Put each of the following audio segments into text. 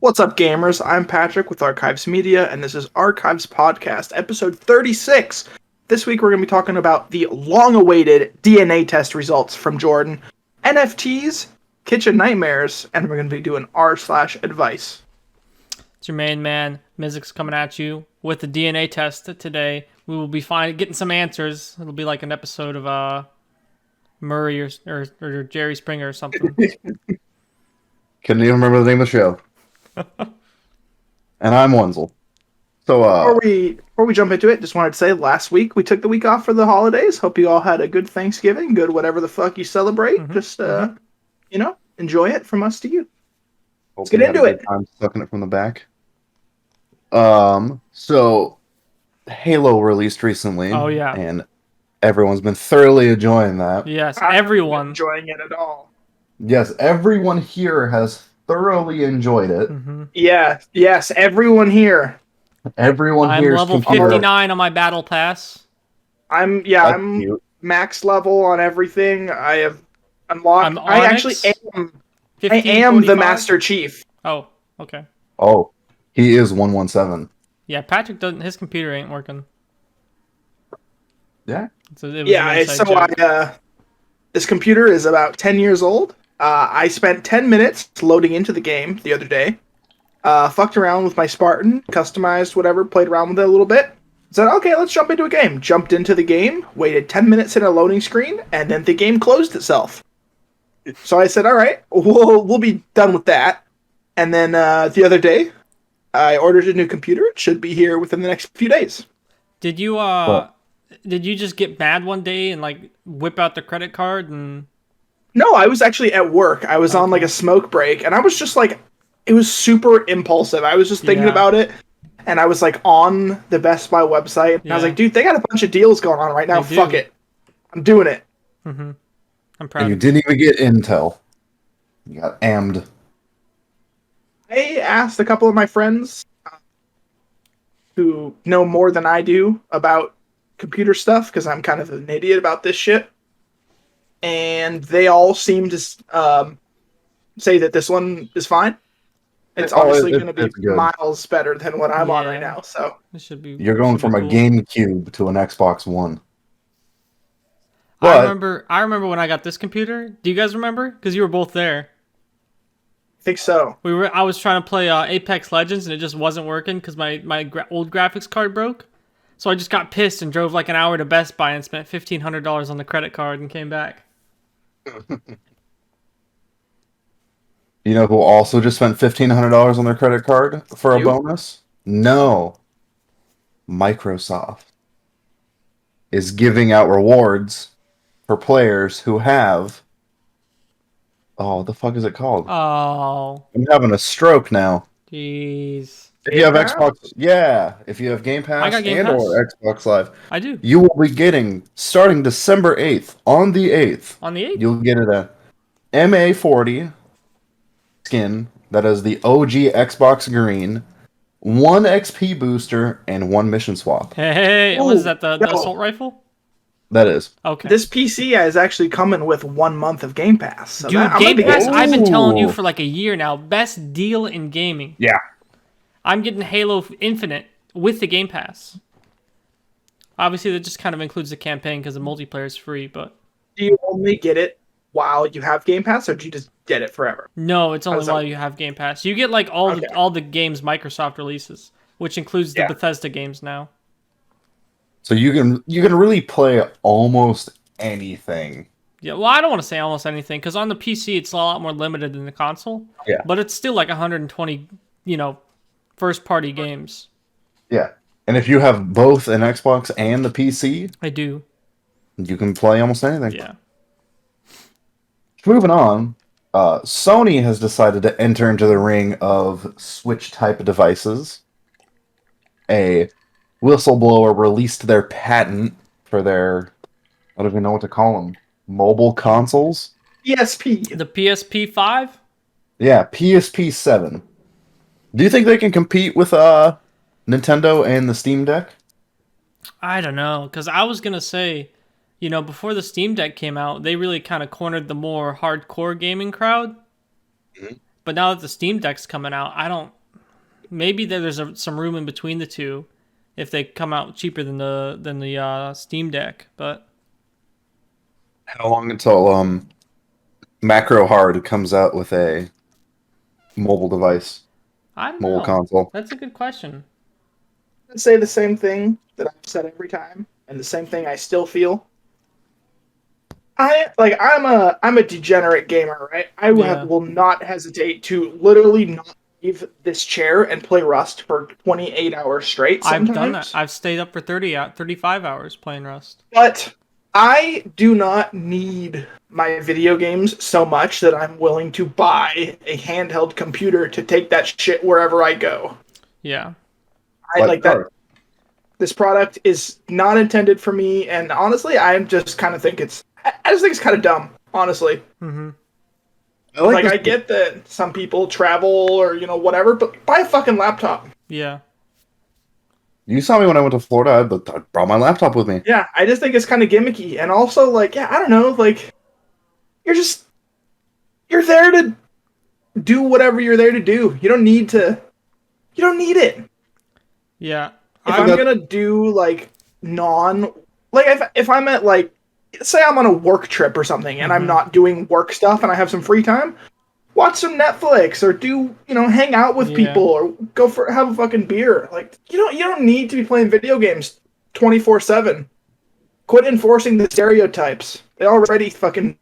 What's up, gamers? I'm Patrick with Archives Media, and this is Archives Podcast, episode 36. This week, we're going to be talking about the long-awaited DNA test results from Jordan, NFTs, kitchen nightmares, and we're going to be doing r/advice. It's your main man, Mizik's coming at you with the DNA test today. We will be getting some answers. It'll be like an episode of Murray or Jerry Springer or something. Couldn't even remember the name of the show. And I'm Wenzel. So, Before we jump into it, just wanted to say last week we took the week off for the holidays. Hope you all had a good Thanksgiving, good whatever the fuck you celebrate. Just, enjoy it from us to you. Let's get into it. I'm sucking it from the back. So Halo released recently. Oh, yeah. And everyone's been thoroughly enjoying that. Yes, I'm everyone. not enjoying it at all. Yes, everyone here has thoroughly enjoyed it. Mm-hmm. Yeah, yes, everyone here. Everyone I'm here is level computer. 59 on my battle pass. I'm Cute. max level on everything. I have unlocked. I'm I actually Onyx, am. I am the 1545. Master Chief. Oh, okay. Oh, he is 117. Yeah, Patrick doesn't. His computer ain't working. Yeah. This computer is about 10 years old. I spent 10 minutes loading into the game the other day. Fucked around with my Spartan, customized whatever, played around with it a little bit. Said, okay, let's jump into a game. Jumped into the game, waited 10 minutes in a loading screen, and then the game closed itself. So I said, all right, we'll be done with that. And then the other day, I ordered a new computer. It should be here within the next few days. Did you just get mad one day and like whip out the credit card and? No, I was actually at work. I was on like a smoke break, and I was just like, it was super impulsive. I was just thinking about it, and I was like on the Best Buy website, and I was like, dude, they got a bunch of deals going on right now. Fuck it. I'm doing it. Mm-hmm. I'm proud. And you didn't even get Intel. You got AMD. I asked a couple of my friends who know more than I do about computer stuff, because I'm kind of an idiot about this shit. And they all seem to say that this one is fine. It's obviously going to be miles better than what I'm on right now. So this should be. You're going from a GameCube to an Xbox One. I remember when I got this computer. Do you guys remember? Because you were both there. I think so. I was trying to play Apex Legends and it just wasn't working because my old graphics card broke. So I just got pissed and drove like an hour to Best Buy and spent $1,500 on the credit card and came back. You know who also just spent $1,500 on their credit card for a bonus? No. Microsoft is giving out rewards for players who have... Oh, what the fuck is it called? Oh. I'm having a stroke now. Jeez. If you have Xbox... Yeah. If you have Game Pass I got Game and Pass. or Xbox Live. I do. You will be getting, starting December 8th, on the 8th. On the 8th? You'll get a MA40 skin that is the OG Xbox green, 1 XP booster, and 1 mission swap. Hey, was that the assault rifle? That is. Okay. This PC is actually coming with 1 month of Game Pass. So Dude, Game Pass, I've been telling you for like a year now, best deal in gaming. Yeah. I'm getting Halo Infinite with the Game Pass. Obviously, that just kind of includes the campaign because the multiplayer is free, but... Do you only get it while you have Game Pass, or do you just get it forever? No, it's only while you have Game Pass. You get like all the games Microsoft releases, which includes the Bethesda games now. So you can really play almost anything. Yeah, well, I don't want to say almost anything, because on the PC, it's a lot more limited than the console. Yeah. But it's still like 120, first-party games. Yeah. And if you have both an Xbox and the PC... I do. You can play almost anything. Yeah. Moving on, Sony has decided to enter into the ring of Switch-type devices. A whistleblower released their patent for their... I don't even know what to call them. Mobile consoles? PSP. The PSP 5? Yeah, PSP 7. Do you think they can compete with Nintendo and the Steam Deck? I don't know, because I was going to say, before the Steam Deck came out, they really kind of cornered the more hardcore gaming crowd. Mm-hmm. But now that the Steam Deck's coming out, I don't. Maybe there's some room in between the two, if they come out cheaper than the Steam Deck. But How long until Macro Hard comes out with a mobile device, I don't mobile know. console? That's a good question. I'd say the same thing that I've said every time, and the same thing I still feel. I'm a degenerate gamer, right? Yeah. Will not hesitate to literally not leave this chair and play Rust for 28 hours straight I've done that. sometimes. I've stayed up for 35 hours playing Rust. But I do not need my video games so much that I'm willing to buy a handheld computer to take that shit wherever I go. Yeah. I like that. This product is not intended for me, and honestly, I just kind of think I just think it's kind of dumb, honestly. Mm-hmm. I get that some people travel or, whatever, but buy a fucking laptop. Yeah. You saw me when I went to Florida. I brought my laptop with me. Yeah, I just think it's kind of gimmicky. And also, I don't know, you're there to do whatever you're there to do. You don't need it. Yeah. If I'm gonna do, if I'm at, say I'm on a work trip or something and I'm not doing work stuff and I have some free time, watch some Netflix or hang out with people or have a fucking beer. You don't need to be playing video games 24/7. Quit enforcing the stereotypes. They already fucking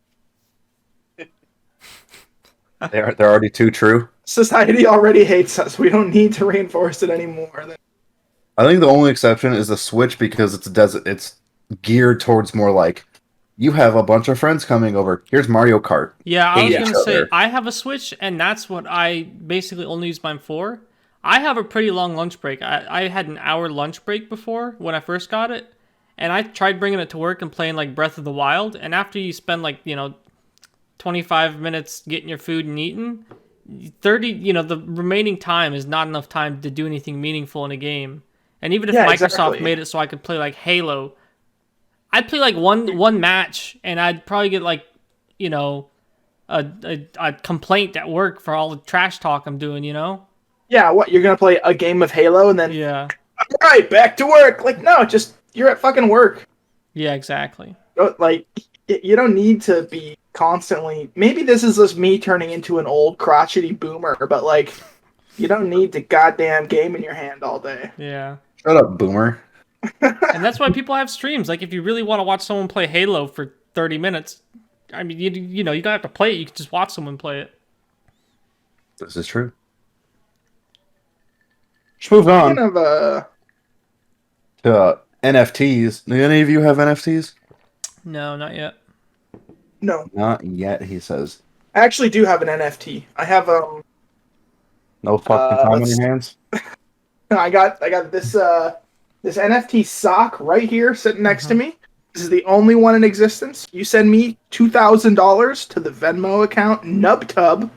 They're already too true. Society already hates us. We don't need to reinforce it anymore. I think the only exception is the Switch because it's geared towards more like you have a bunch of friends coming over. Here's Mario Kart. Yeah, I was Hate going each to say, other. I have a Switch, and that's what I basically only use mine for. I have a pretty long lunch break. I had an hour lunch break before when I first got it, and I tried bringing it to work and playing, Breath of the Wild, and after you spend, 25 minutes getting your food and eating, 30, the remaining time is not enough time to do anything meaningful in a game. And even if Microsoft made it so I could play, Halo, I'd play one match, and I'd probably get a complaint at work for all the trash talk I'm doing. Yeah, what, you're gonna play a game of Halo and then all right, back to work? No, just you're at fucking work. Yeah, exactly. You don't need to be constantly. Maybe this is just me turning into an old crotchety boomer, but you don't need to goddamn game in your hand all day. Yeah. Shut up, boomer. And that's why people have streams. If you really want to watch someone play Halo for 30 minutes, I mean, you don't have to play it. You can just watch someone play it. This is true. Let's move on to NFTs. Do any of you have NFTs? No, not yet. No. Not yet, he says. I actually do have an NFT. I have No fucking time on your hands? I got this this NFT sock right here sitting next to me. This is the only one in existence. You send me $2,000 to the Venmo account NubTub,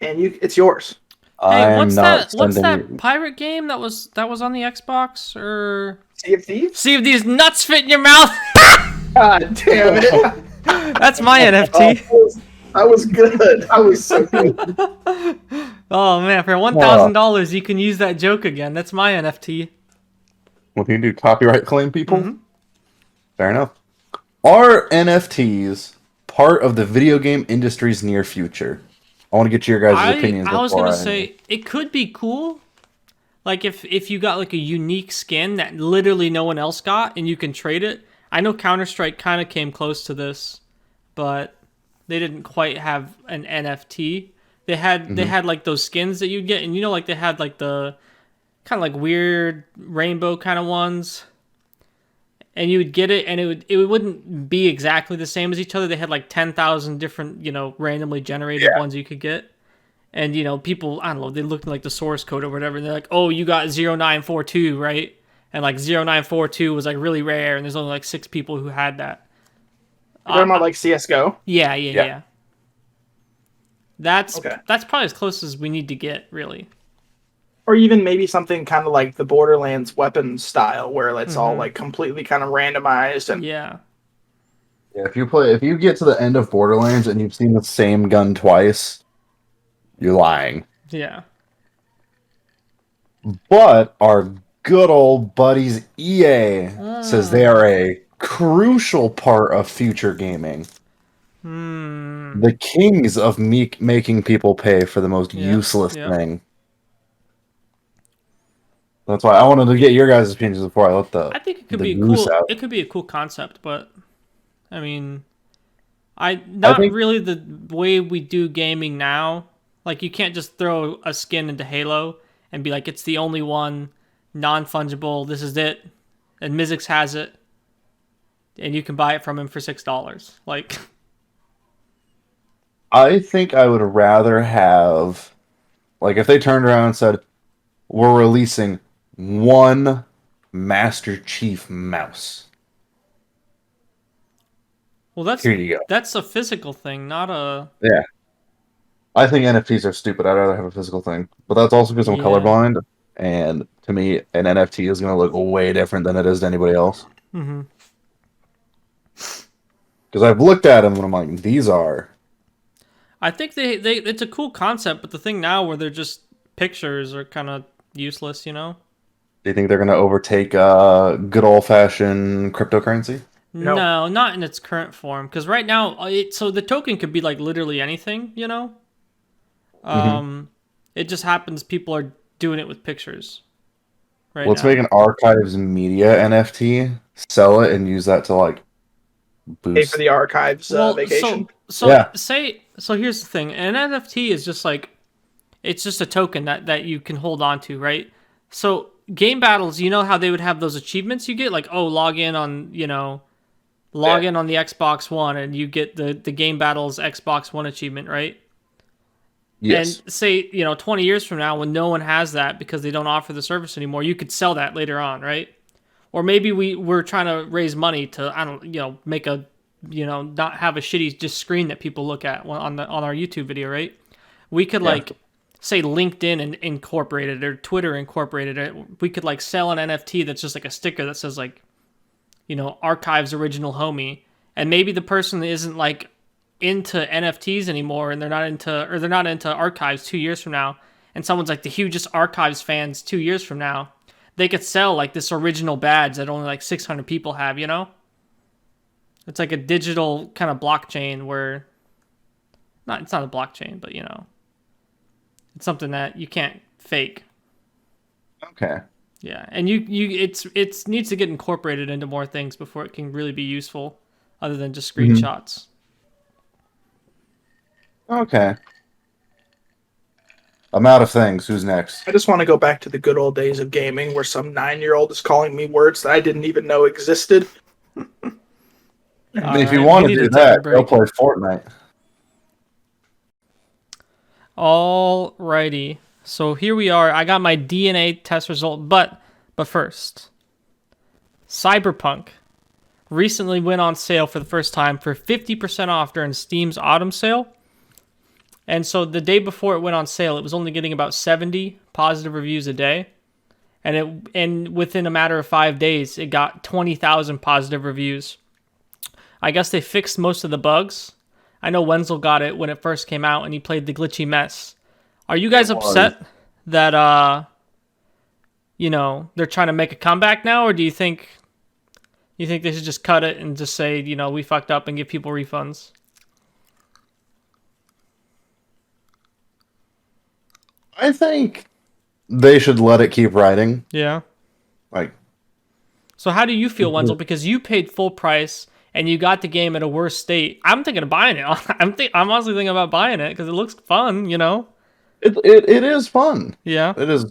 and it's yours. Hey, what's that pirate game that was on the Xbox or Sea of Thieves? See if these nuts fit in your mouth. God damn it! That's my NFT. That was good. That was so good. Oh man, for $1,000 you can use that joke again. That's my NFT. What do you do? Copyright claim people? Fair enough. Are NFTs part of the video game industry's near future? I want to get your guys' opinions. I was gonna say it could be cool. If you got a unique skin that literally no one else got and you can trade it. I know Counter-Strike kind of came close to this, but they didn't quite have an NFT. They had those skins that you'd get, and they had the kind of weird rainbow kind of ones. And you would get it, and it wouldn't be exactly the same as each other. They had 10,000 different, randomly generated ones you could get. And, people, I don't know, they looked like the source code or whatever, and they're like, oh, you got 0942, right? And 0942 was really rare, and there's only 6 people who had that. You're talking about CSGO? Yeah. That's probably as close as we need to get, really. Or even maybe something kind of like the Borderlands weapons style, where it's all completely kind of randomized and yeah. If you get to the end of Borderlands and you've seen the same gun twice, you're lying. Yeah. But our good old buddies EA says they Ah. are a crucial part of future gaming. Hmm. The kings of making people pay for the most Yep. useless Yep. thing. That's why I wanted to get your guys' opinions before I let I think it could the be a goose cool. out. It could be a cool concept, but I mean, I not think really the way we do gaming now. Like you can't just throw a skin into Halo and be like, it's the only one, non-fungible. This is it, and Mizzix has it, and you can buy it from him for $6. Like, I would rather have, like, if they turned around and said, "We're releasing one Master Chief mouse. well, Here you go." that's a physical thing, not a Yeah, I think NFTs are stupid. I'd rather have a physical thing, but that's also because I'm yeah. colorblind, and to me, an NFT is going to look way different than it is to anybody else. Hmm. Because I've looked at them and I'm like, these are. I think they it's a cool concept, but the thing now where they're just pictures are kind of useless, you know. Do you think they're going to overtake good old fashioned cryptocurrency? No. No, not in its current form. Because right now, so the token could be like literally anything, you know. Mm-hmm. Um, it just happens people are doing it with pictures right Let's now. make an archives media NFT, sell it, and use that to like Pay for boost. the archives Well, vacation. so Yeah, say so. Here's the thing: an NFT is just like it's just a token that you can hold on to, right? So game battles, you know how they would have those achievements you get, like log in on log Yeah. in on the Xbox One, and you get the game battles Xbox One achievement, right? And yes. say 20 years from now, when no one has that because they don't offer the service anymore, you could sell that later on, right? Or maybe we're trying to raise money to, I don't, make a, not have a shitty just screen that people look at on our YouTube video, right? We could Yeah. like say LinkedIn and incorporate it, or Twitter incorporated it. We could like sell an NFT that's just like a sticker that says like, archives original homie, and maybe the person isn't like into NFTs anymore, and they're not into archives 2 years from now, and someone's like the hugest archives fans 2 years from now, they could sell like this original badge that only like 600 people have. It's like a digital kind of blockchain where it's not a blockchain, but it's something that you can't fake. Okay. Yeah, and it's needs to get incorporated into more things before it can really be useful, other than just Mhm. screenshots. Okay. I'm out of things. Who's next? I just want to go back to the good old days of gaming where some 9-year-old is calling me words that I didn't even know existed. All If you right, we want to need to do take a that, go break. play Fortnite. Alrighty, so here we are. I got my DNA test result, but first, Cyberpunk recently went on sale for the first time for 50% off during Steam's autumn sale. And so the day before it went on sale, it was only getting about 70 positive reviews a day. And within a matter of 5 days, it got 20,000 positive reviews. I guess they fixed most of the bugs. I know Wenzel got it when it first came out and he played the glitchy mess. Are you guys It was. upset that they're trying to make a comeback now, or do you think they should just cut it and just say, we fucked up and give people refunds? I think they should let it keep riding. Yeah. Like, So how do you feel, Wenzel? Because you paid full price and you got the game at a worse state. I'm thinking of buying it. I'm honestly thinking about buying it because it looks fun. it is fun. Yeah. It is.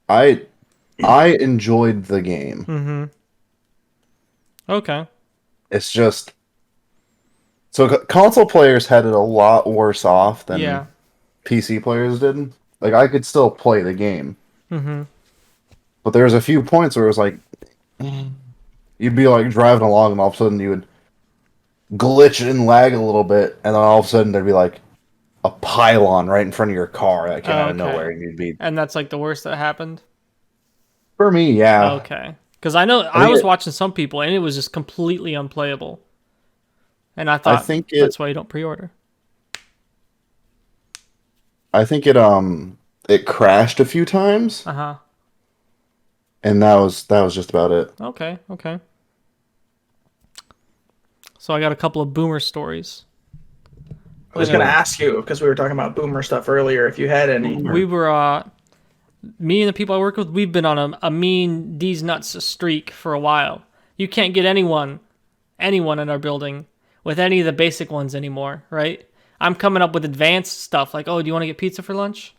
I enjoyed the game. Mm-hmm. Okay. It's just so console players had it a lot worse off than Yeah. PC players did. Like I could still play the game, Mm-hmm. but there was a few points where it was like you'd be like driving along and all of a sudden you would glitch and lag a little bit, and then all of a sudden there'd be like a pylon right in front of your car that came out of Okay. nowhere, and you'd be. And that's like the worst that happened? For me, yeah. Okay. Because I know I I think was it, watching some people and it was just completely unplayable. And I I thought think it that's why you don't pre-order. I think it crashed a few times, Uh-huh. and that was just about it. Okay, okay. So I got a couple of boomer stories. I was gonna ask you because we were talking about boomer stuff earlier. If you had any, We were me and the people I work with, we've been on a mean D's nuts streak for a while. You can't get anyone in our building with any of the basic ones anymore, right? I'm coming up with advanced stuff like, oh, do you want to get pizza for lunch?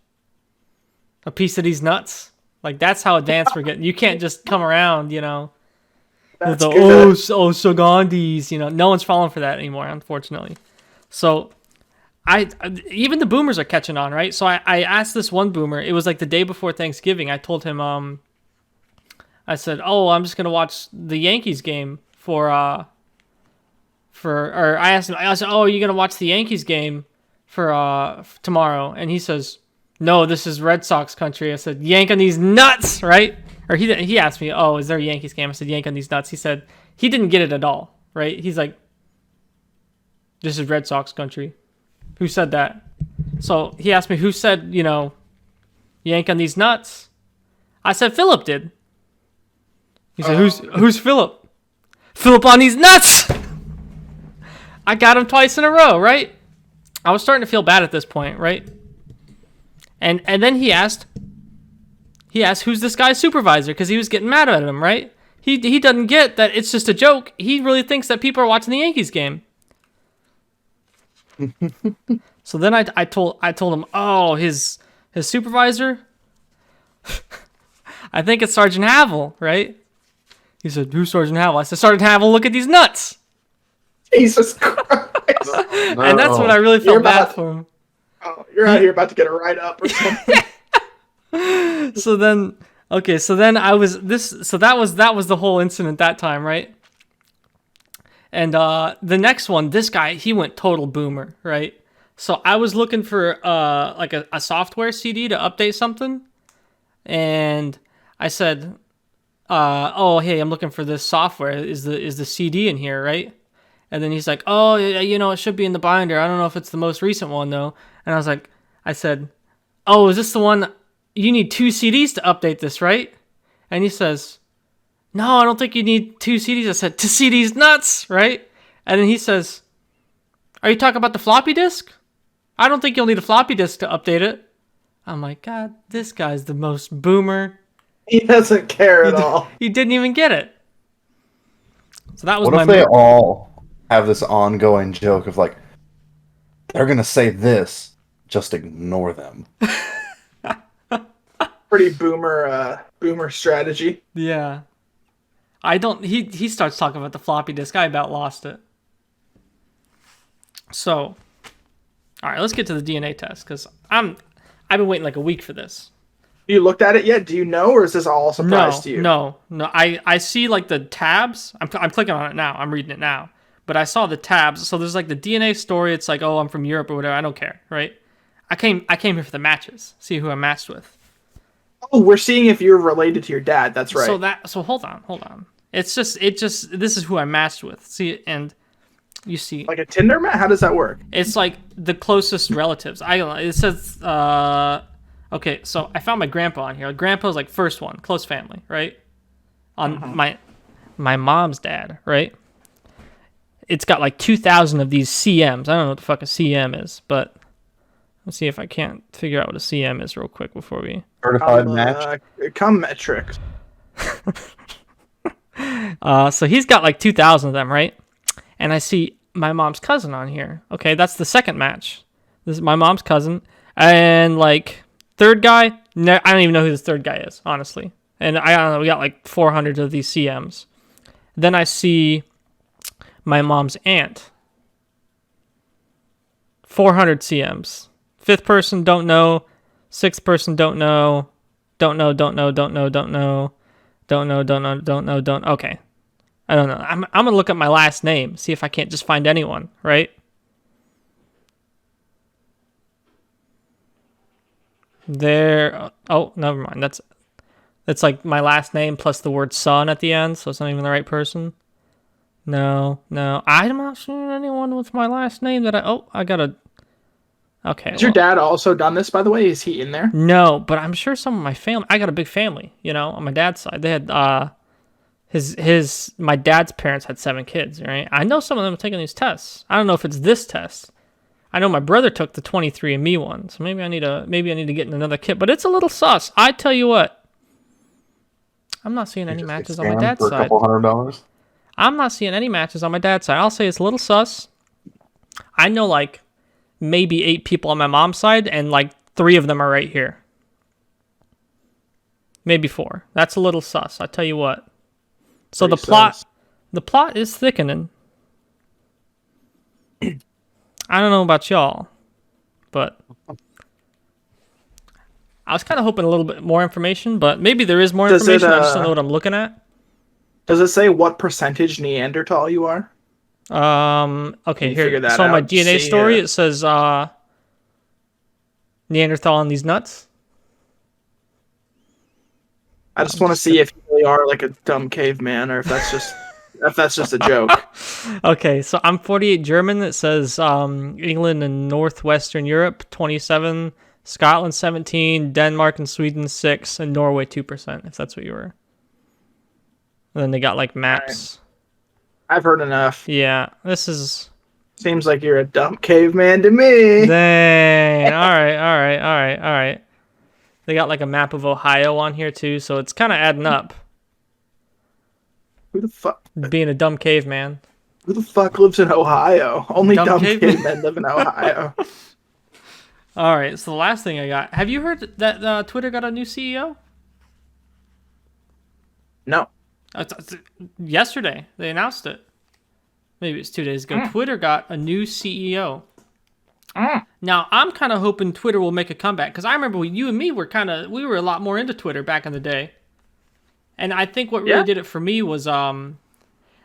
A piece of these nuts? Like, that's how advanced we're getting. You can't just come around, with that's the, good. Sagandis, no one's falling for that anymore, unfortunately. So even the boomers are catching on, right? So I asked this one boomer, it was like the day before Thanksgiving. I told him, I said, oh, I'm just going to watch the Yankees game or I asked him, I said, oh, are you going to watch the Yankees game for tomorrow? And he says, no, this is Red Sox country. I said, yank on these nuts, right? Or he asked me, oh, is there a Yankees game? I said, yank on these nuts. He said, he didn't get it at all, right? He's like, this is Red Sox country. Who said that? So he asked me, who said, yank on these nuts? I said, Philip did. He said, who's Philip? Philip on these nuts! I got him twice in a row, right? I was starting to feel bad at this point, right? And then he asked, who's this guy's supervisor? Because he was getting mad at him, right? He doesn't get that it's just a joke. He really thinks that people are watching the Yankees game. So then I told him, oh, his supervisor? I think it's Sergeant Havel, right? He said, who's Sergeant Havel? I said, Sergeant Havel, look at these nuts. Jesus Christ! And that's when I really felt bad for him. Oh, you're out here about to get a write up or something. So then that was the whole incident that time, right? And the next one, this guy, he went total boomer, right? So I was looking for like a software CD to update something, and I said, oh, hey, I'm looking for this software. Is the CD in here, right? And then he's like, oh, it should be in the binder. I don't know if it's the most recent one though. And I said, oh, is this the one? You need 2 CDs to update this, right? And he says, no, I don't think you need 2 CDs. I said, to see these nuts, right? And then he says, are you talking about the floppy disk? I don't think you'll need a floppy disk to update it. I'm like, God, this guy's the most boomer. He doesn't care at all. He didn't even get it. So that was What if they all have this ongoing joke of like, they're gonna say this, just ignore them. Pretty boomer strategy. Yeah. He starts talking about the floppy disk. I about lost it. So, all right, let's get to the DNA test because I've been waiting like a week for this. You looked at it yet? Do you know, or is this all a surprise to you? No. I see like the tabs. I'm clicking on it now. I'm reading it now. But I saw the tabs. So there's like the DNA story. It's like, oh, I'm from Europe or whatever. I don't care, right? I came here for the matches. See who I'm matched with. Oh, we're seeing if you're related to your dad. That's right. So hold on. It just this is who I'm matched with. See, and you see like a Tinder match. How does that work? It's like the closest relatives. It says okay, so I found my grandpa on here. Grandpa's like first one, close family, right? On my mom's dad, right? It's got like 2,000 of these CMs. I don't know what the fuck a CM is, but let's see if I can't figure out what a CM is real quick before we. Certified match. Come metrics. So he's got like 2,000 of them, right? And I see my mom's cousin on here. Okay, that's the second match. This is my mom's cousin. And like third guy, I don't even know who this third guy is, honestly. And I don't know, we got like 400 of these CMs. Then I see my mom's aunt. 400 CMs. Fifth person, don't know. Sixth person, don't know. Don't know. Okay. I don't know. I'm going to look up my last name, see if I can't just find anyone, right? There. Oh, never mind. That's like my last name plus the word son at the end, so it's not even the right person. No. I'm not seeing anyone with my last name that I got Okay. Has your dad also done this, by the way? Is he in there? No, but I'm sure some of my family. I got a big family, on my dad's side. They had my dad's parents had 7 kids, right? I know some of them are taking these tests. I don't know if it's this test. I know my brother took the 23andMe one, so maybe I need to get in another kit. But it's a little sus. I tell you what, I'm not seeing any matches on my dad's for a side. couple $100. I'm not seeing any matches on my dad's side. I'll say it's a little sus. I know like maybe 8 people on my mom's side, and like 3 of them are right here. Maybe 4. That's a little sus. I tell you what. So Pretty the plot is thickening. I don't know about y'all, but I was kind of hoping a little bit more information, but maybe there is more information. I just don't know what I'm looking at. Does it say what percentage Neanderthal you are? Okay, figure here. that So on my out? DNA See, story, it says Neanderthal on these nuts. I just want to see if you really are like a dumb caveman, or if that's just a joke. Okay, so I'm 48 German. It says England and Northwestern Europe 27, Scotland 17, Denmark and Sweden 6, and Norway 2%. If that's what you were. And then they got like maps. I've heard enough. Yeah, this is. Seems like you're a dumb caveman to me. Dang. All right. They got like a map of Ohio on here too, so it's kind of adding up. Who the fuck? Being a dumb caveman. Who the fuck lives in Ohio? Only Dumb dumb caveman? cavemen live in Ohio. All right, so the last thing I got. Have you heard that Twitter got a new CEO? No. Yesterday, they announced it. Maybe it's 2 days ago. Twitter got a new CEO. Now, I'm kind of hoping Twitter will make a comeback, because I remember when you and me were we were a lot more into Twitter back in the day. And I think what really did it for me was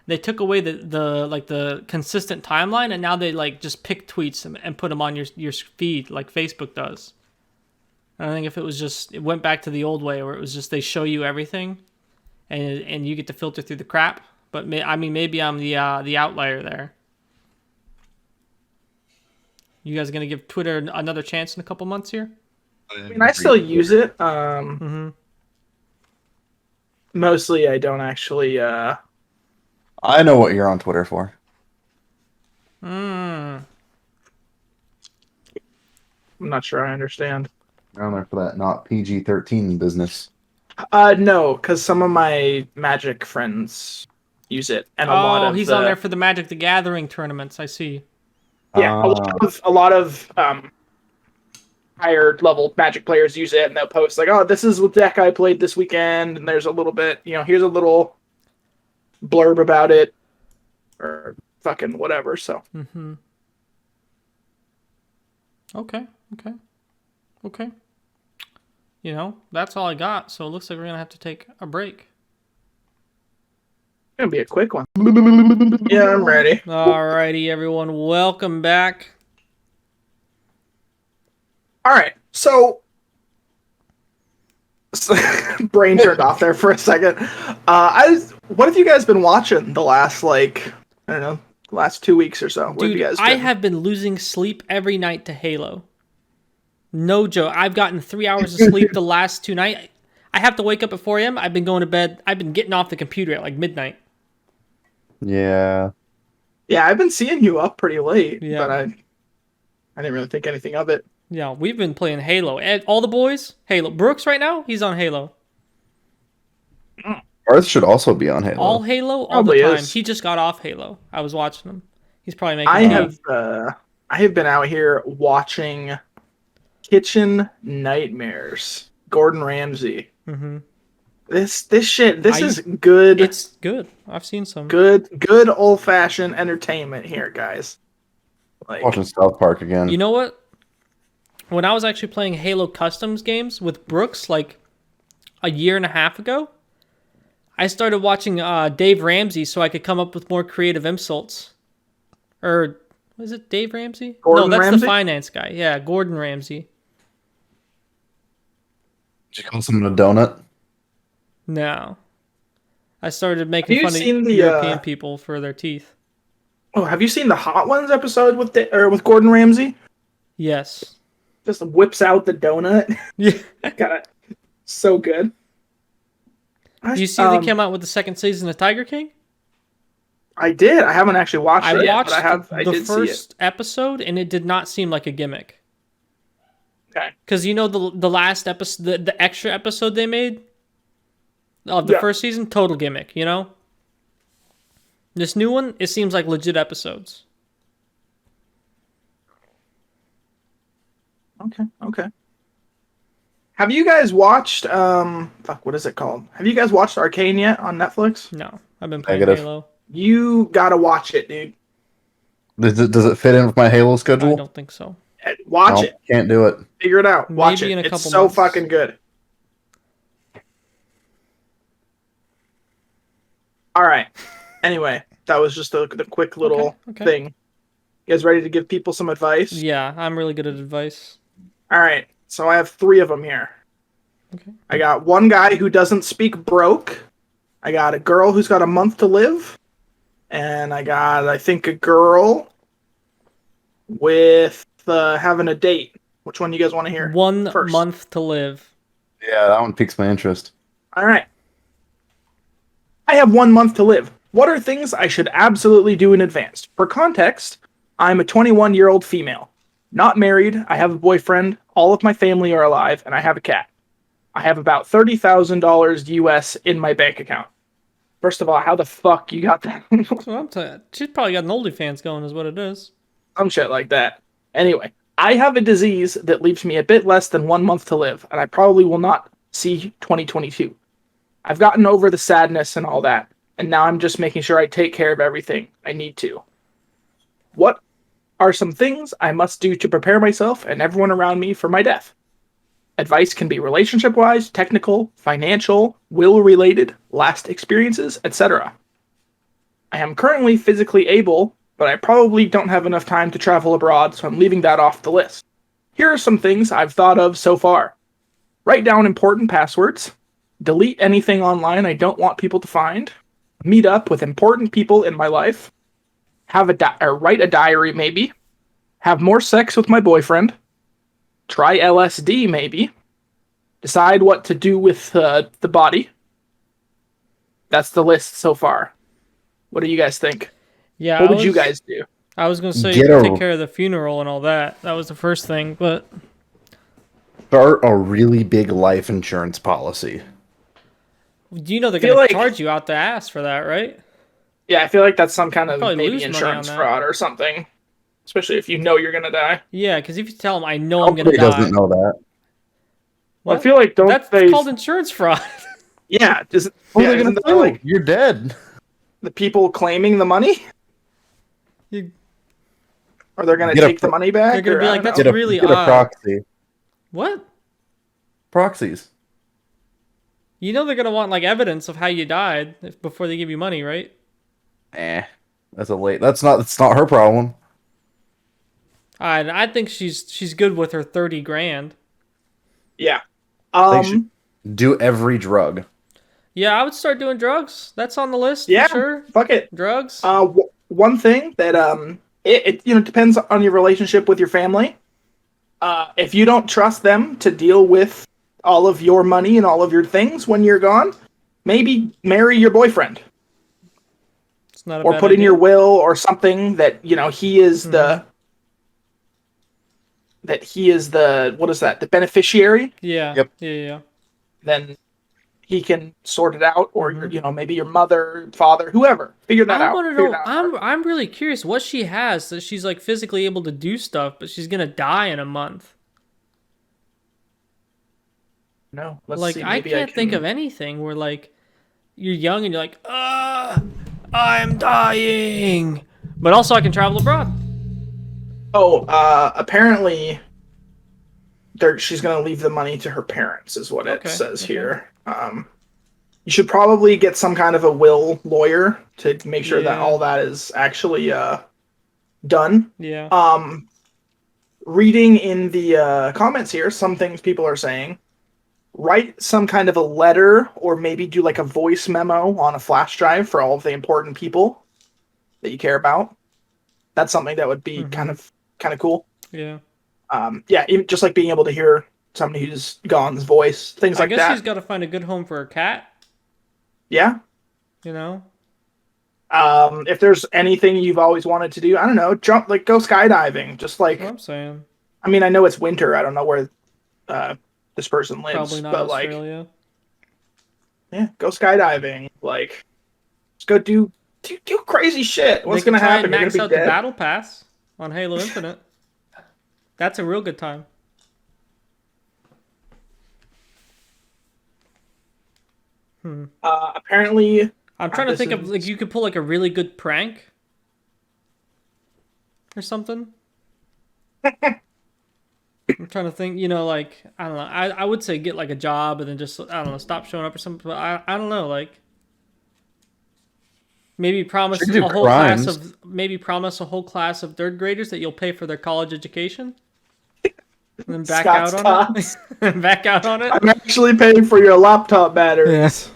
they took away the consistent timeline, and now they like just pick tweets and put them on your feed like Facebook does. And I think if it went back to the old way where it was just they show you everything, and you get to filter through the crap. But maybe I'm the outlier there. You guys gonna give Twitter another chance in a couple months here? I mean, I still use it. Mostly, I don't actually. I know what you're on Twitter for. I'm not sure I understand. You're on there for that not PG-13 business. No, because some of my Magic friends use it, and a lot of he's on there for the Magic the Gathering tournaments. I see. Yeah, a lot of higher level Magic players use it, and they'll post like, "Oh, this is what deck I played this weekend," and there's a little bit, here's a little blurb about it, or fucking whatever. So. Okay. That's all I got. So it looks like we're gonna have to take a break. It's gonna be a quick one. Yeah, I'm ready. Alrighty, everyone, welcome back. All right, so brain turned off there for a second. What have you guys been watching the last last 2 weeks or so? What have you guys been? I have been losing sleep every night to Halo. No joke. I've gotten 3 hours of sleep the last 2 nights. I have to wake up at 4 a.m. I've been going to bed. I've been getting off the computer at like midnight. Yeah. Yeah, I've been seeing you up pretty late, Yeah. but I didn't really think anything of it. Yeah, we've been playing Halo. All the boys, Halo. Brooks right now, he's on Halo. Earth should also be on Halo. All Halo, all Probably the time. is. He just got off Halo. I was watching him. He's probably making. I have been out here watching Kitchen Nightmares. Gordon Ramsay. This is good. It's good. I've seen some. Good old fashioned entertainment here, guys. Like, Watching South Park again. You know what? When I was actually playing Halo Customs games with Brooks like a year and a half ago, I started watching Dave Ramsey so I could come up with more creative insults. Or was it Dave Ramsey? Gordon no, that's Ramsay? the finance guy. Yeah, Gordon Ramsay. Did you call someone a donut? No. I started making Have you fun of seen the, European people for their teeth. Oh, have you seen the Hot Ones episode with Gordon Ramsay? Yes. Just whips out the donut. Yeah. Got it. So good. Do you see they came out with the second season of Tiger King? I did. I haven't actually watched I it yet, but watched I the did see it. first episode, and it did not seem like a gimmick. Okay. Because you know the last episode, the extra episode they made of the Yeah. first season, total gimmick. You know. This new one, it seems like legit episodes. Okay. Okay. Have you guys watched fuck, what is it called? Have you guys watched Arcane yet on Netflix? No, I've been playing Negative. Halo. You gotta watch it, dude. Does it fit in with my Halo I schedule? don't think so. Watch No, it. can't do it. Figure it out. Watch Maybe it. in a It's couple so months. fucking good. All right. Anyway, that was just the quick little Okay. thing. You guys ready to give people some advice? Yeah, I'm really good at advice. All right. So I have 3 of them here. Okay. I got one guy who doesn't speak broke. I got a girl who's got a month to live. And I got, I think, a girl with having a date. Which one do you guys want to hear? 1 first? month to live. Yeah, that one piques my interest. All right. I have 1 month to live. What are things I should absolutely do in advance? For context, I'm a 21-year-old female. Not married. I have a boyfriend. All of my family are alive, and I have a cat. I have about $30,000 US in my bank account. First of all, how the fuck you got that? So I'm telling she's probably got an OnlyFans going, is what it is. Some shit like that. Anyway, I have a disease that leaves me a bit less than 1 month to live, and I probably will not see 2022. I've gotten over the sadness and all that, and now I'm just making sure I take care of everything I need to. What are some things I must do to prepare myself and everyone around me for my death? Advice can be relationship-wise, technical, financial, will-related, last experiences, etc. I am currently physically able, but I probably don't have enough time to travel abroad, so I'm leaving that off the list. Here are some things I've thought of so far. Write down important passwords. Delete anything online I don't want people to find. Meet up with important people in my life. Write a diary, maybe. Have more sex with my boyfriend. Try LSD, maybe. Decide what to do with the body. That's the list so far. What do you guys think? Yeah. What would you guys do? I was gonna say Get a- take care of the funeral and all that. That was the first thing, but Start a really big life insurance policy. you know they're feel gonna like- charge you out the ass for that, right? Yeah, I feel like that's some kind of Probably maybe lose money insurance on that. fraud or something. Especially if you know you're gonna die. Yeah, because if you tell them I know I'm gonna Nobody die, doesn't know that. Well, I feel like that's called insurance fraud. yeah, just What yeah, are they isn't gonna that do? like You're dead. the people claiming the money? You- Or they're gonna Get a take the money back? They're gonna or be I like, don't "That's know. really get a odd." proxy. What? Proxies. You know they're gonna want like evidence of how you died before they give you money, right? That's a late. That's not her problem. I think she's good with her 30 grand. Yeah. They should do every drug. Yeah, I would start doing drugs. That's on the list Yeah. for sure. Fuck it. Drugs. One thing that it depends on your relationship with your family. If you don't trust them to deal with all of your money and all of your things when you're gone, maybe marry your boyfriend It's not a or bad put in idea. your will or something that he is the what is that, the beneficiary. Yeah. Yep. Yeah. Then he can sort it out, or Mhm. maybe your mother, father, whoever, figure that I out. want to Figure know. that out. I'm really curious what she has that she's like physically able to do stuff, but she's gonna die in a month. No, let's Like see. I Maybe can't think can- of anything where like you're young and you're like, I'm dying, but also I can travel abroad. Oh, apparently, she's gonna leave the money to her parents, is what it Okay, says okay. here. You should probably get some kind of a will lawyer to make sure that Yeah. all that is actually done. Yeah. Reading in the comments here, some things people are saying. Write some kind of a letter, or maybe do like a voice memo on a flash drive for all of the important people that you care about. That's something that would be Mhm. kind of cool. Yeah. Yeah, even just like being able to hear somebody who's gone's voice, things I like guess that. she's got to find a good home for her cat. Yeah. You know. If there's anything you've always wanted to do, I don't know, jump, like go skydiving. Just That's what like, I'm saying. I mean, I know it's winter. I don't know where uh, this person Probably lives, not but like, Australia. yeah, go skydiving. Like, just go do crazy shit. They What's could gonna try and happen? You're gonna max be out the dead. battle pass on Halo Infinite. That's a real good time. Apparently, I'm trying to this think of like is you could pull like a really good prank or something. I'm trying to think, like I don't know. I would say get like a job and then just I don't know, stop showing up or something. But I don't know, like maybe She promise could do a whole class crimes. of maybe promise a whole class of third graders that you'll pay for their college education and then back Scott's out on Tots. it. And back out on it. I'm actually paying for your laptop batteries.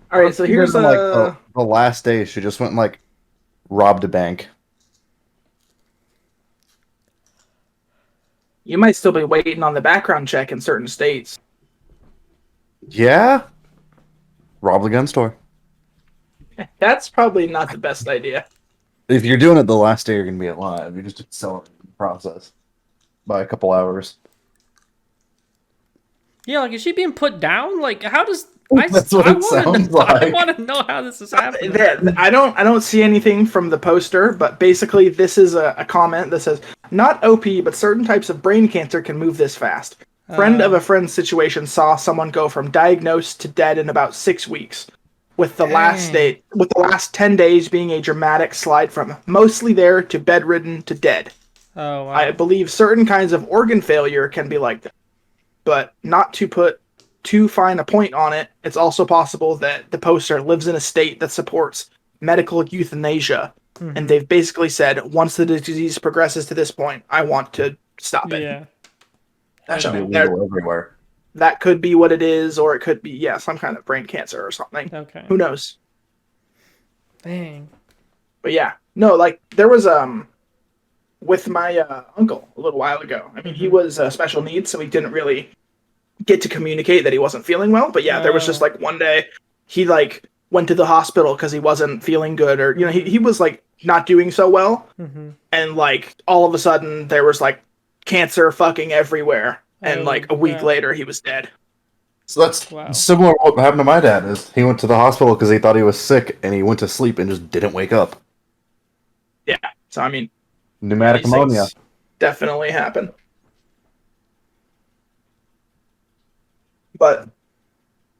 All What right, if so she did here's on like a. the last day? She just went and like robbed a bank. You might still be waiting on the background check in certain states. Yeah, rob the gun store. That's probably not the best idea. If you're doing it the last day, you're gonna be alive. You just sell it in the process by a couple hours. Yeah, like is she being put down? Like how does That's what I it want sounds to I like. want to know how this is happening. I don't see anything from the poster, but basically this is a comment that says not OP, but certain types of brain cancer can move this fast. Friend of a friend situation saw someone go from diagnosed to dead in about 6 weeks, with the Dang. with the last 10 days being a dramatic slide from mostly there to bedridden to dead. Oh I wow. believe certain kinds of organ failure can be like that, but not to put too fine a point on it. It's also possible that the poster lives in a state that supports medical euthanasia, and Mm-hmm. they've basically said once the disease progresses to this point, I want to stop it. Yeah. That should be Okay. legal everywhere. That could be what it is, or it could be some kind of brain cancer or something. Okay. Who knows? Dang. But yeah, no, like there was with my uncle a little while ago. I mean, he was special needs, so he didn't really get to communicate that he wasn't feeling well. But yeah, there was just Oh. like one day he like went to the hospital because he wasn't feeling good, or he was like not doing so well, Mm-hmm. and like all of a sudden there was like cancer fucking everywhere, and Oh like a week crap. later he was dead. So that's Wow. similar to what happened to my dad. Is he went to the hospital because he thought he was sick and he went to sleep and just didn't wake up. Yeah, so I mean, yeah, Pneumatic these pneumonia. things definitely happen. But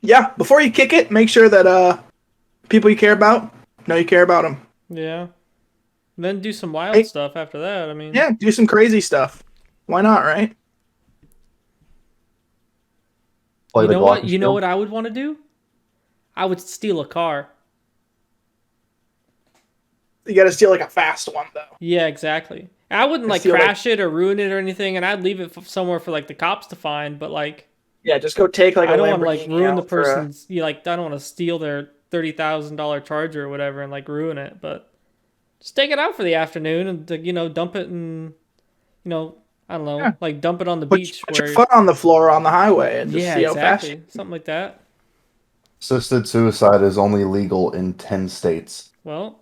yeah, before you kick it, make sure that people you care about know you care about them. Yeah. Then do some wild Hey, stuff after that. I mean, yeah, do some crazy stuff. Why not, right? Play you the know what? You know glockenspiel. what I would want to do? I would steal a car. You got to steal like a fast one though. Yeah, exactly. I wouldn't like Steal like crash it or ruin it or anything, and I'd leave it somewhere for like the cops to find. But like, yeah, just go take like a I don't want to like Lamborghini ruin the out for a. person's. You like, I don't want to steal their $30,000 Charger or whatever and like ruin it. But just take it out for the afternoon and dump it and I don't know, Yeah, like dump it on the beach put your where. foot on the floor on the highway and just Yeah, see how fast. exactly, something like that. Assisted suicide is only legal in 10 states. Well,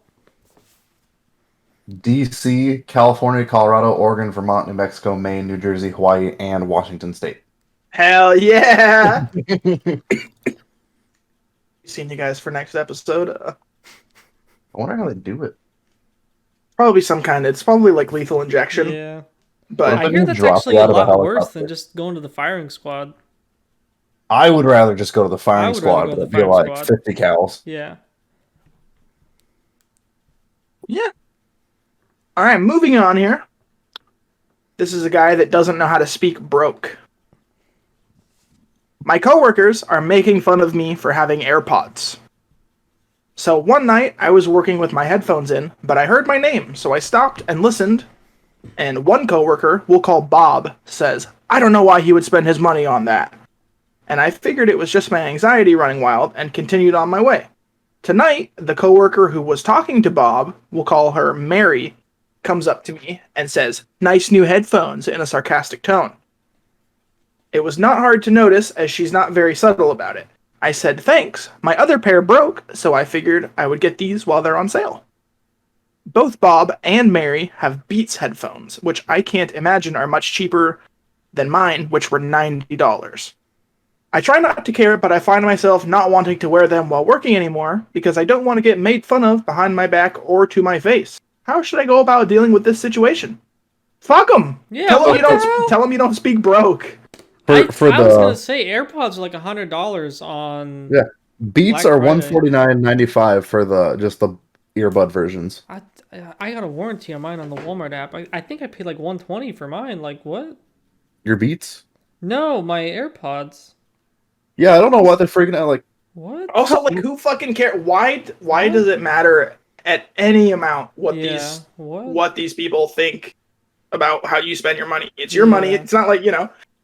DC, California, Colorado, Oregon, Vermont, New Mexico, Maine, New Jersey, Hawaii, and Washington State. Hell yeah! Seeing you guys for next episode. I wonder how they do it. Probably some kind. It's probably like lethal injection, yeah. but I They hear can that's drop actually you a out of a lot worse than helicopter. just going to the firing squad. I would rather just go to the firing would rather squad, go to but the it'd be firing like squad. 50 cows. Yeah. yeah. All right, moving on here. This is a guy that doesn't know how to speak broke. My coworkers are making fun of me for having AirPods. So one night I was working with my headphones in, but I heard my name, so I stopped and listened. And one coworker, we'll call Bob, says, "I don't know why he would spend his money on that." And I figured it was just my anxiety running wild and continued on my way. Tonight, the coworker who was talking to Bob, we'll call her Mary, comes up to me and says, "Nice new headphones," in a sarcastic tone. It was not hard to notice, as she's not very subtle about it. I said, "Thanks. My other pair broke, so I figured I would get these while they're on sale." Both Bob and Mary have Beats headphones, which I can't imagine are much cheaper than mine, which were $90. I try not to care, but I find myself not wanting to wear them while working anymore because I don't want to get made fun of behind my back or to my face. How should I go about dealing with this situation? Fuck them. Yeah, Tell them what you the don't. hell? Tell them you don't speak broke. I was gonna say AirPods are like $100 on. Yeah. Beats Black are Friday. $149.95 for the earbud versions. I got a warranty on mine on the Walmart app. I think I paid like $120 for mine. Like what? Your Beats? No, my AirPods. Yeah, I don't know why they're freaking out. Like, What? Also, like, who fucking care? Why does it matter at any amount what these people think about how you spend your money? It's your money. It's not like,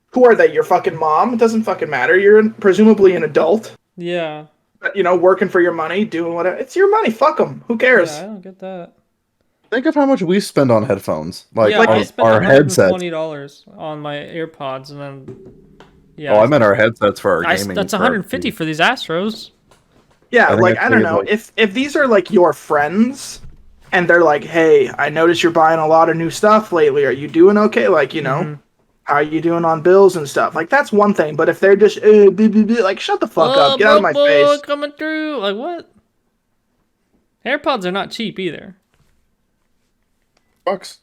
who are they? Your fucking mom? It doesn't fucking matter. You're presumably an adult. Yeah. But, working for your money, doing whatever. It's your money. Fuck them. Who cares? Yeah, I don't get that. think of how much we spend on headphones. Like, yeah, I spent our headsets. $120 on my AirPods, and then I meant our headsets for our gaming. That's $150 for these Astros. Yeah, I don't know. If these are like your friends, and they're like, "Hey, I noticed you're buying a lot of new stuff lately. Are you doing okay? Like, how are you doing on bills and stuff?" Like, that's one thing. But if they're just like, shut the fuck up, get out of my face, coming through. Like what? AirPods are not cheap either. Bucks.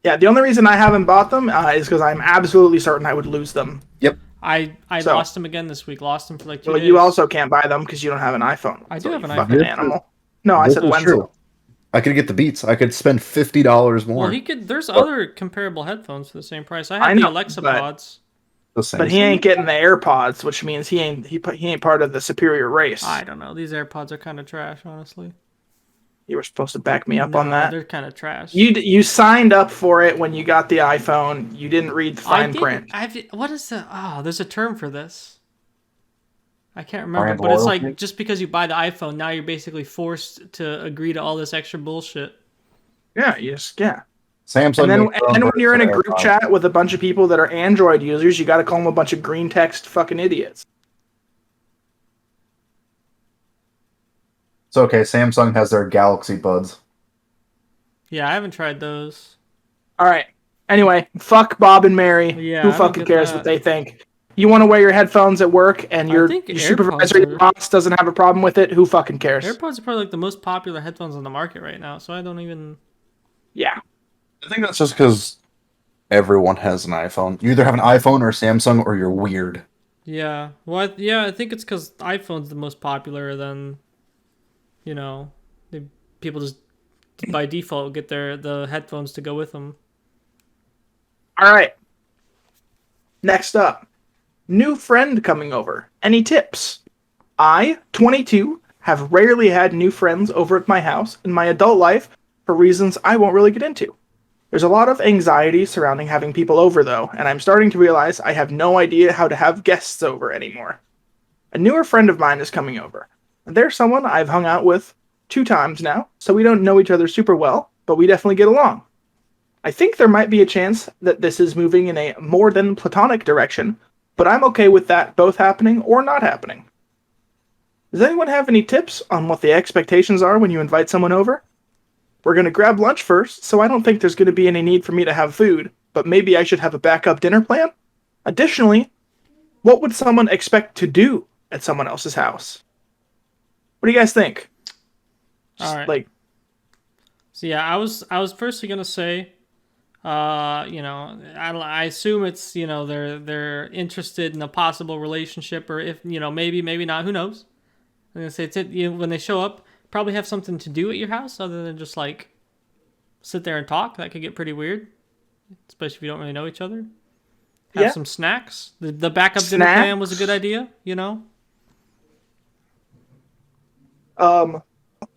Yeah, the only reason I haven't bought them is because I'm absolutely certain I would lose them. Yep. I lost them again this week. Lost them for like 2 days. You also can't buy them because you don't have an iPhone. I do have an fucking iPhone. Animal. No, I said Wenzel. I could get the Beats. I could spend $50 more. Well, there's other comparable headphones for the same price. I have the Alexa Pods. But he ain't getting the AirPods, which means he ain't part of the superior race. I don't know. These AirPods are kind of trash, honestly. You were supposed to back me up on that. They're kind of trash. You signed up for it when you got the iPhone. You didn't read the fine print. What is the? Oh, there's a term for this. I can't remember, but it's like just because you buy the iPhone, now you're basically forced to agree to all this extra bullshit. Yeah, Samsung. And then when you're in a group chat with a bunch of people that are Android users, you got to call them a bunch of green text fucking idiots. It's okay. Samsung has their Galaxy Buds. Yeah, I haven't tried those. All right. Anyway, fuck Bob and Mary. Yeah, who fucking cares what they think? You want to wear your headphones at work, and your supervisor, your boss, doesn't have a problem with it? Who fucking cares? AirPods are probably like the most popular headphones on the market right now, so I don't even. Yeah. I think that's just because everyone has an iPhone. You either have an iPhone or a Samsung, or you're weird. Yeah. Well, I think it's because iPhone's the most popular. Then, people just by default get the headphones to go with them. All right. Next up, new friend coming over. Any tips? I, 22, have rarely had new friends over at my house in my adult life for reasons I won't really get into. There's a lot of anxiety surrounding having people over, though, and I'm starting to realize I have no idea how to have guests over anymore. A newer friend of mine is coming over. They're someone I've hung out with 2 times now, so we don't know each other super well, but we definitely get along. I think there might be a chance that this is moving in a more than platonic direction, but I'm okay with that both happening or not happening. Does anyone have any tips on what the expectations are when you invite someone over? We're going to grab lunch first, so I don't think there's going to be any need for me to have food, but maybe I should have a backup dinner plan? Additionally, what would someone expect to do at someone else's house? What do you guys think? All right. So yeah, I was firstly gonna say, I assume it's they're interested in a possible relationship, or if maybe not, who knows? I'm gonna say when they show up, probably have something to do at your house other than just like sit there and talk. That could get pretty weird, especially if you don't really know each other. Have some snacks. The backup dinner plan was a good idea.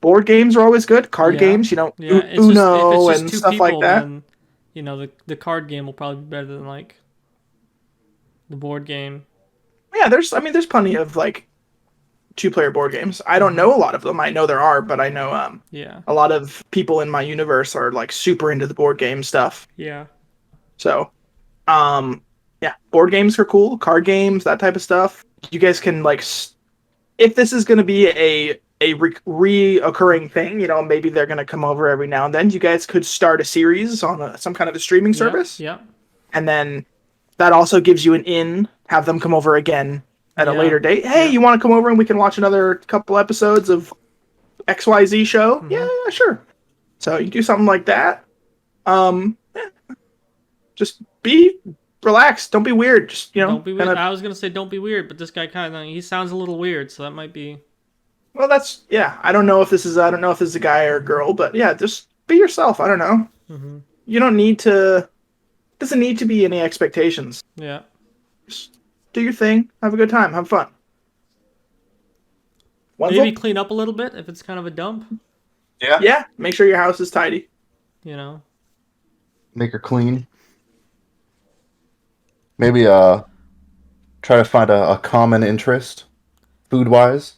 Board games are always good. Card games, Uno and stuff like that. Then, the card game will probably be better than like the board game. Yeah, there's plenty of like two-player board games. I don't know a lot of them. I know there are, but I know Yeah. a lot of people in my universe are like super into the board game stuff. Yeah. So, yeah, board games are cool. Card games, that type of stuff. You guys can like, if this is going to be a reoccurring thing, you know, maybe they're going to come over every now and then. You guys could start a series on some kind of a streaming service, Yeah. and then that also gives you an in. Have them come over again at a Yeah. later date. Hey, Yeah. you want to come over and we can watch another couple episodes of XYZ show? Mhm. Yeah, sure. So you do something like that. Just be relaxed. Don't be weird. Just, you know, Don't be weird. kinda, I was gonna say don't be weird, but this guy kind of he sounds a little weird, so that might be. well, that's, yeah. I don't know if this is a guy or a girl, but yeah, just be yourself. I don't know. Mhm. You don't need to. Doesn't need to be any expectations. Yeah. Just do your thing. Have a good time. Have fun. Wenzel? Maybe clean up a little bit if it's kind of a dump. Yeah. Make sure your house is tidy. You know. Make her clean. Maybe try to find a common interest, food wise.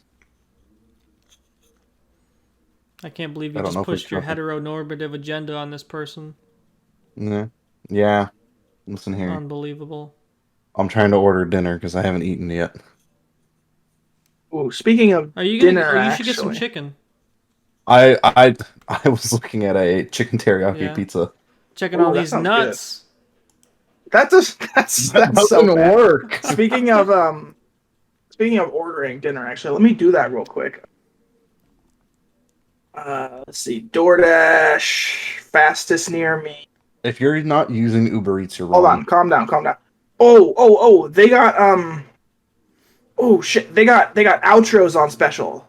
I can't believe you I don't just know if we pushed your can. heteronormative agenda on this person. Yeah. Listen here. Unbelievable. I'm trying to order dinner because I haven't eaten yet. Ooh, speaking of Are you gonna? dinner, You should get some actually. chicken. I was looking at a chicken teriyaki Yeah. pizza. Checking Ooh, on that these sounds nuts. That's so doesn't bad. work. Speaking of ordering dinner, actually, let me do that real quick. Let's see, DoorDash, fastest near me. If you're not using Uber Eats, you're wrong. Hold on, calm down. Oh, they got oh shit, they got outros on special.